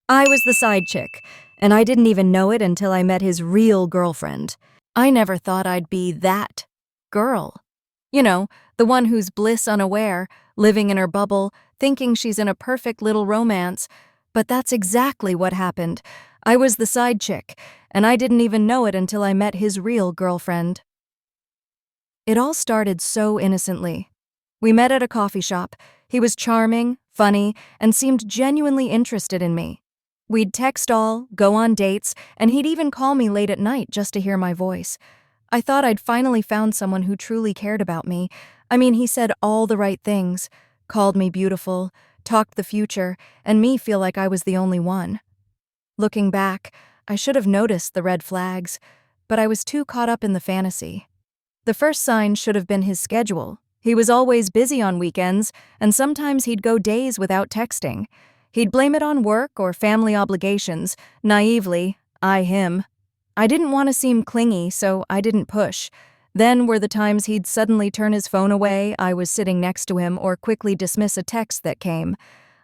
I was the side chick, and I didn't even know it until I met his real girlfriend. I never thought I'd be that girl. You know, the one who's bliss unaware, living in her bubble, thinking she's in a perfect little romance. But that's exactly what happened. I was the side chick, and I didn't even know it until I met his real girlfriend. It all started so innocently. We met at a coffee shop. He was charming, funny, and seemed genuinely interested in me. We'd text all, go on dates, and he'd even call me late at night just to hear my voice. I thought I'd finally found someone who truly cared about me. I mean, he said all the right things, called me beautiful, talked the future, and me feel like I was the only one. Looking back, I should have noticed the red flags, but I was too caught up in the fantasy. The first sign should have been his schedule. He was always busy on weekends, and sometimes he'd go days without texting. He'd blame it on work or family obligations. Naively, him. I didn't want to seem clingy, so I didn't push. Then were the times he'd suddenly turn his phone away, I was sitting next to him, or quickly dismiss a text that came.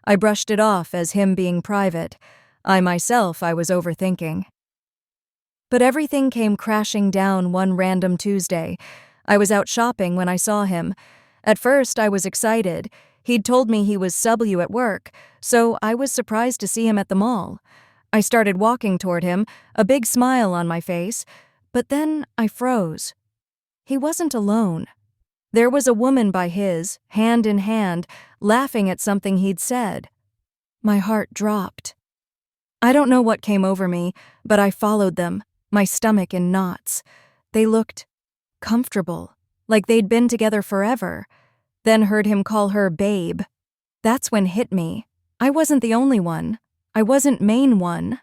I brushed it off as him being private. I was overthinking. But everything came crashing down one random Tuesday. I was out shopping when I saw him. At first, I was excited. He'd told me he was SW at work, so I was surprised to see him at the mall. I started walking toward him, a big smile on my face, but then I froze. He wasn't alone. There was a woman by his, hand in hand, laughing at something he'd said. My heart dropped. I don't know what came over me, but I followed them, my stomach in knots. They looked comfortable, like they'd been together forever. Then heard him call her babe. That's when hit me. I wasn't the only one. I wasn't main one.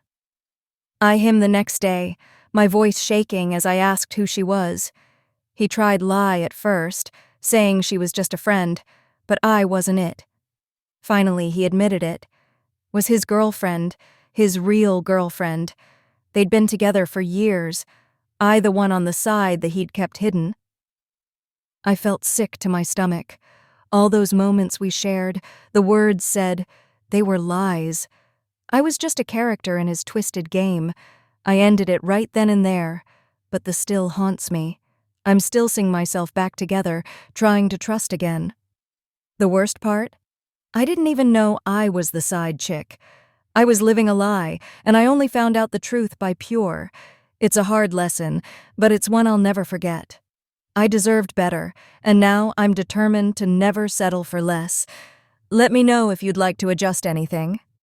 I him the next day, my voice shaking as I asked who she was. He tried lie at first, saying she was just a friend, but I wasn't it. Finally, he admitted it. Was his girlfriend, his real girlfriend. They'd been together for years. I the one on the side that he'd kept hidden. I felt sick to my stomach. All those moments we shared, the words said, they were lies. I was just a character in his twisted game. I ended it right then and there, but the still haunts me. I'm still seeing myself back together, trying to trust again. The worst part? I didn't even know I was the side chick. I was living a lie, and I only found out the truth by pure. It's a hard lesson, but it's one I'll never forget. I deserved better, and now I'm determined to never settle for less. Let me know if you'd like to adjust anything.